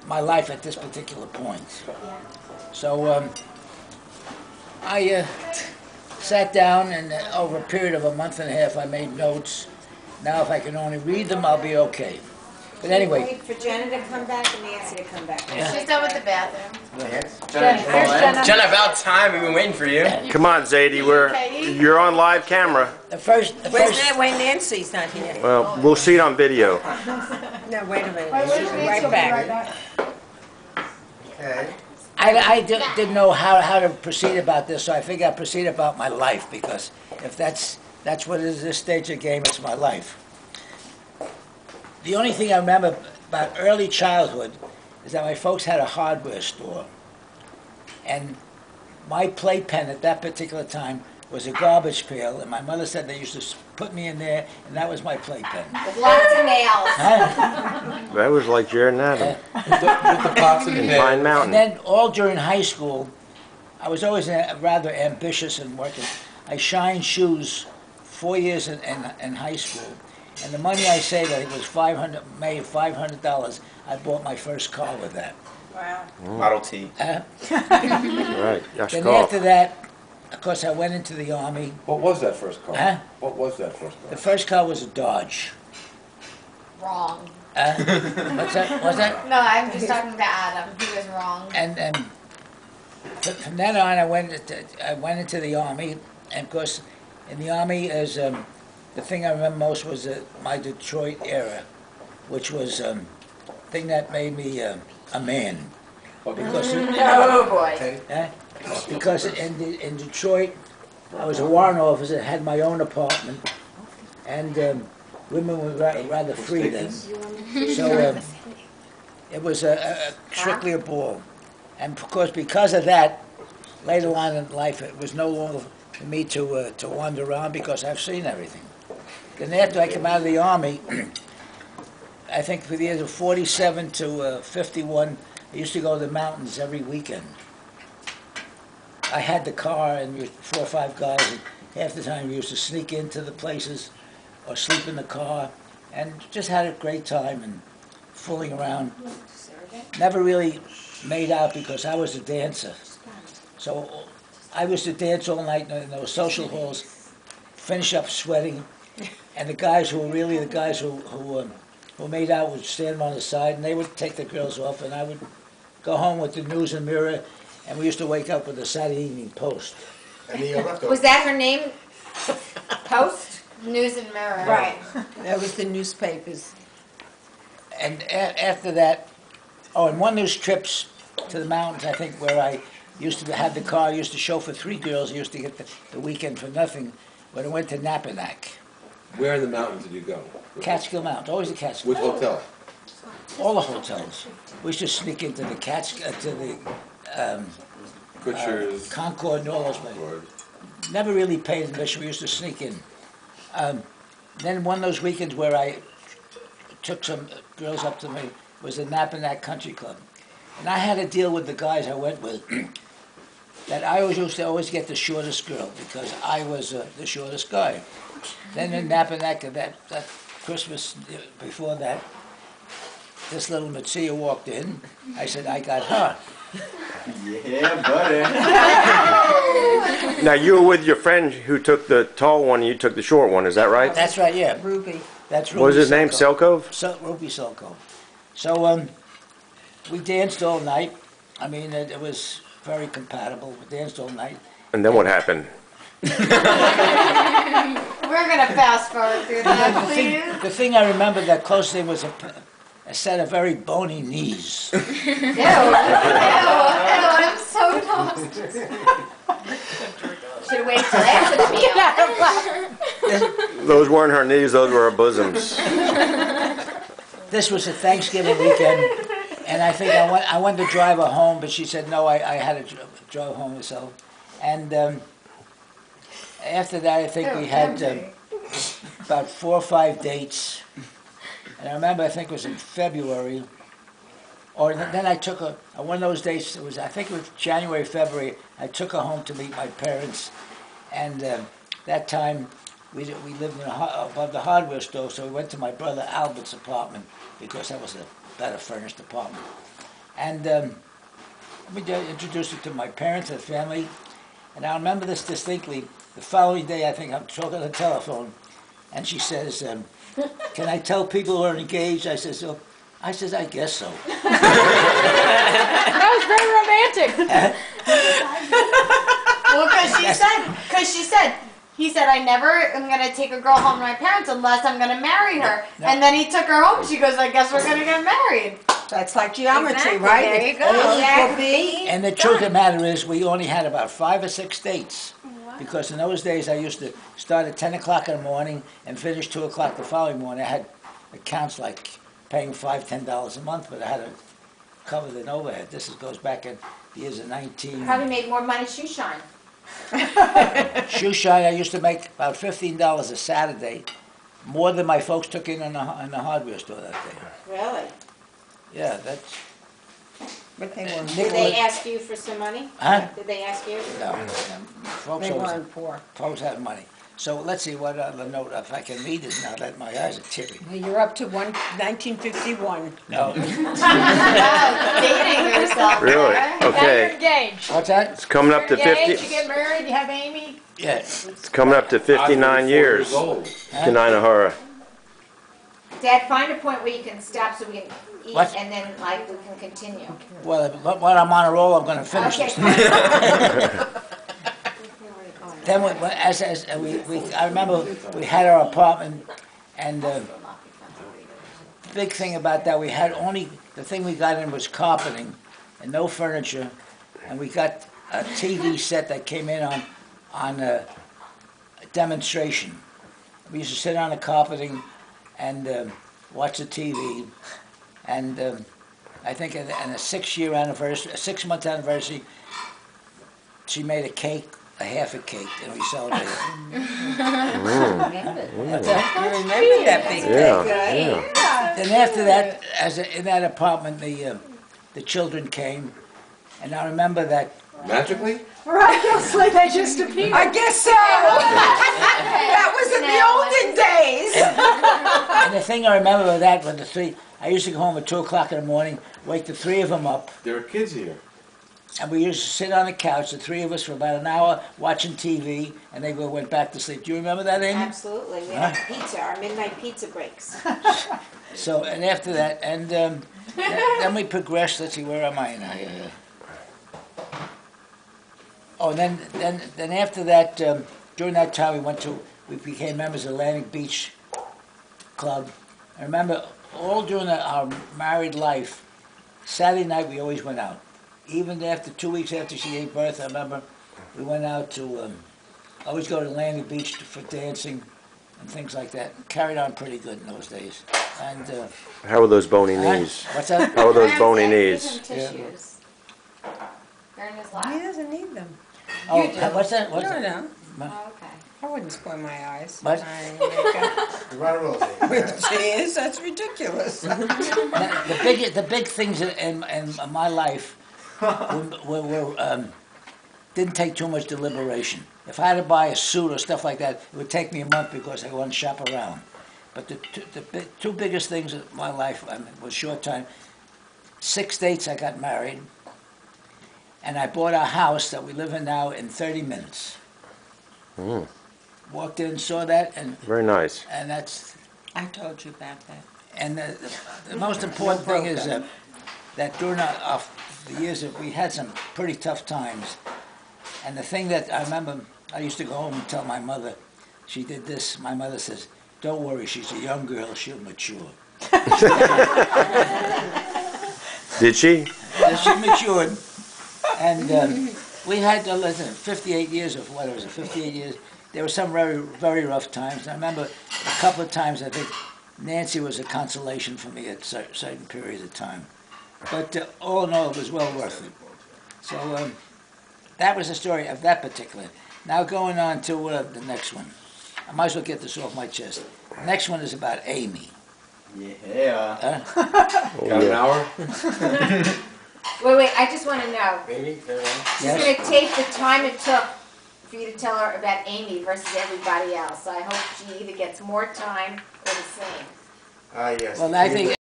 my life at this particular point. So I sat down, and over a period of a month and a half I made notes. Now if I can only read them, I'll be okay. But anyway. Wait for Jenna to come back and Nancy to come back. Yeah. She's done with the bathroom. Jenna, about time. We've been waiting for you. Come on, Zayde, you're on live camera. Wait, Nancy's not here. Well, we'll see it on video. No, wait a minute. She's right back. Okay. I didn't know how to proceed about this, so I figured I'd proceed about my life, because if that's what it is, this stage of the game, it's my life. The only thing I remember about early childhood is that my folks had a hardware store, and my playpen at that particular time was a garbage pail, and my mother said they used to put me in there, and that was my playpen. With lots of nails. That was like Jared and Adam With the pots and in pans. Pine And Mountain. then all during high school, I was always rather ambitious and working. I shined shoes 4 years in high school, and the money I saved, I think was $500. I bought my first car with that. Wow. Model T. Right, Then after that, of course, I went into the Army. What was that first car? Huh? What was that first car? The first car was a Dodge. Wrong. What's that? Was that? No, I'm just talking to Adam. He was wrong. And from then on, I went into the Army, and of course, in the Army, as the thing I remember most was my Detroit era, which was the thing that made me a man. Because Oh boy. because in Detroit, I was a warrant officer, had my own apartment, and women were rather free then. So it was strictly a ball. And of course, because of that, later on in life, it was no longer for me to wander around, because I've seen everything. Then after I came out of the Army, I think for the years of 47 to 51, I used to go to the mountains every weekend. I had the car, and we were 4 or 5 guys, and half the time we used to sneak into the places or sleep in the car, and just had a great time and fooling around. Never really made out because I was a dancer. So I used to dance all night in those social halls, finish up sweating, and the guys who were really the guys who made out would stand on the side, and they would take the girls off, and I would go home with the News and Mirror, and we used to wake up with the Saturday Evening Post. And then Was that her name? Post? News and Mirror. Right. That was the newspapers. And after that, and one of those trips to the mountains, I think, where I used to have the car, I used to chauffeur 3 girls, I used to get the weekend for nothing, when I went to Nappaneck. Where in the mountains did you go? Catskill Mountains, always the Catskill. Which hotel? All the hotels. We used to sneak into the to the Kutcher's. Concord and all those places. Never really paid admission, we used to sneak in. Then one of those weekends where I took some girls up to me was the Nappaneck Country Club. And I had a deal with the guys I went with that I used to always get the shortest girl, because I was the shortest guy. Then in Nappaneck, that Christmas before that, this little Matsia walked in. I said, I got her. Yeah, buddy. Now, you were with your friend who took the tall one, and you took the short one, is that right? That's right, yeah. Ruby. That's Ruby. What was his name, Selkov? Ruby Selkov. So we danced all night. I mean, it was very compatible. We danced all night. And then what happened? We're gonna fast forward through that, please. The thing I remember that closely was a set of very bony knees. Ew, I'm so tossed. Should wait till after the meal. Those weren't her knees, those were her bosoms. This was a Thanksgiving weekend, and I think I wanted to drive her home, but she said no, I had to drive home myself. And after that, I think we had about 4 or 5 dates. And I remember, I think it was in February, or then I took her, on one of those dates, it was, I think it was January, February, I took her home to meet my parents. And that time, we lived above the hardware store, so we went to my brother Albert's apartment, because that was the better furnished apartment. And let me introduce you to my parents and family. And I remember this distinctly. The following day, I think I'm talking on the telephone, and she says, "Can I tell people who are engaged?" I says, "Oh, I guess so." That was very romantic. Well, because she said, he said, I never am going to take a girl home to my parents unless I'm going to marry her. No. And then he took her home. She goes, I guess we're going to get married. That's like geometry, Exactly, right? there you go. A Exactly. And the truth of the matter is, we only had about 5 or 6 dates. Because in those days, I used to start at 10 o'clock in the morning and finish 2 o'clock the following morning. I had accounts like paying $5, $10 a month, but I had to cover the overhead. This goes back in the years of 19... Probably made more money shoe shine. Shoe shine, I used to make about $15 a Saturday, more than my folks took in the hardware store that day. Really? Yeah, that's... But they weren't, Did they ask you for some money? Huh? Did they ask you? No, folks they always... weren't poor. Folks have money. So let's see what other note, if I can read this now that my eyes are teary. Well, you're up to 1951. No. Wow, dating yourself. Really? there. Now you're Okay. engaged. What's that? It's coming up to You're engaged, 50. you get married, you have Amy. Yeah. It's coming up to 59 years. Old. Kanina Hara. Dad, find a point where you can stop so we can eat What? and then like we can continue. Well, while I'm on a roll, I'm going to finish Okay. this. Then, I remember we had our apartment, and the big thing about that, we had only, the thing we got in was carpeting and no furniture, and we got a TV set that came in on a demonstration. We used to sit on the carpeting and watch the TV, and I think in a 6-year anniversary, a 6-month anniversary, she made a cake, a half a cake, and we celebrated. What's that? You remember that big Yeah, day. yeah. Then after that, in that apartment, the children came, and I remember that. Magically? Miraculously, they just appeared. I guess so. That was in the olden days. And the thing I remember of that was the three. I used to go home at 2 o'clock in the morning, wake the 3 of them up, There are kids here. and we used to sit on the couch, the 3 of us, for about an hour watching TV, and they went back to sleep. Do you remember that, Amy? Absolutely. We had pizza, our midnight pizza breaks. So, and after that, and then we progressed. Let's see, where am I now? Oh, then after that, during that time, we became members of Atlantic Beach Club. I remember all during our married life, Saturday night we always went out. Even after 2 weeks after she gave birth, I remember we went out to always go to Atlantic Beach for dancing and things like that. Carried on pretty good in those days. And How are those bony knees? what's that? How are those bony Give knees? him tissues. They're in his He lap. doesn't need them. Oh, what's that? What's No, that? no. Oh, okay. I wouldn't spoil my eyes. What? She is? That's ridiculous. The big things in my life were didn't take too much deliberation. If I had to buy a suit or stuff like that, it would take me a month because I wouldn't shop around. But the two biggest things in my life was short time. 6 dates I got married, and I bought a house that we live in now in 30 minutes. Mm, Walked in, saw that, and very nice. that's. I told you about that. And the most important thing is that during the years that we had some pretty tough times. And the thing that I remember, I used to go home and tell my mother, she did this. My mother says, "Don't worry, she's a young girl, she'll mature." Did she? She matured. And we had, listen, 58 years of, what was it, 58 years. There were some very, very rough times. I remember a couple of times, I think Nancy was a consolation for me at certain periods of time. But all in all, it was well worth it. So that was the story of that particular. Now going on to the next one. I might as well get this off my chest. The next one is about Amy. Yeah. Got an hour? Wait, I just want to know. Maybe. She's Yes? going to take the time it took for you to tell her about Amy versus everybody else. So I hope she either gets more time or the same. Yes. Well, I think